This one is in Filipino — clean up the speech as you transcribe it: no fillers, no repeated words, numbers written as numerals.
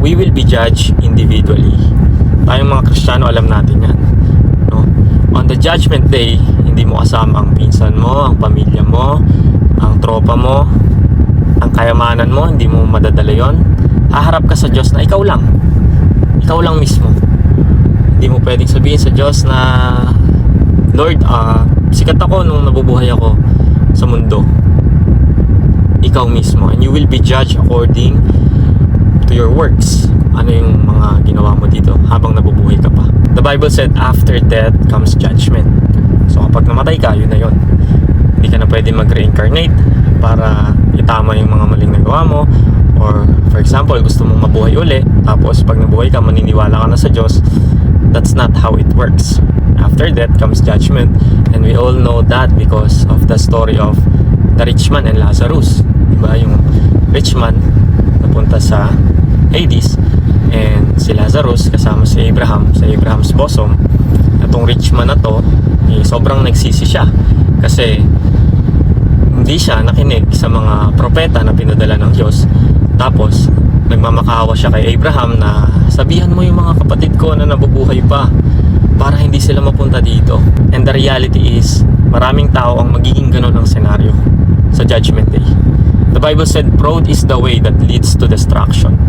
we will be judged individually. Tayong mga Kristiyano, alam natin yan, no? On the judgment day, hindi mo kasama ang pinsan mo, ang pamilya mo, ang tropa mo, ang kayamanan mo, hindi mo madadala yon. Haharap ka sa Diyos na ikaw lang mismo. Hindi mo pwedeng sabihin sa Diyos na, Lord, sikat ako nung nabubuhay ako sa mundo. Ikaw mismo, and you will be judged according to your works. Ano yung mga ginawa mo dito habang nabubuhay ka pa. The Bible said after death comes judgment. So kapag namatay ka, yun na yun. Hindi ka na pwede mag-reincarnate para itama yung mga maling nagawa mo. Or for example, gusto mong mabuhay uli, tapos pag nabuhay ka, maniniwala ka na sa Diyos. That's not how it works. After death comes judgment, and we all know that because of the story of the rich man and Lazarus. Diba? Yung rich man napunta sa Hades, and si Lazarus kasama si Abraham sa Abraham's bosom. Itong rich man na to, sobrang nagsisi siya kasi hindi siya nakinig sa mga propeta na pinadala ng Diyos. Tapos nagmamakaawa siya kay Abraham na sabihan mo yung mga kapatid ko na nabubuhay pa para hindi sila mapunta dito. And the reality is, maraming tao ang magiging ganun ang senaryo sa judgment day. The Bible said, broad is the way that leads to destruction.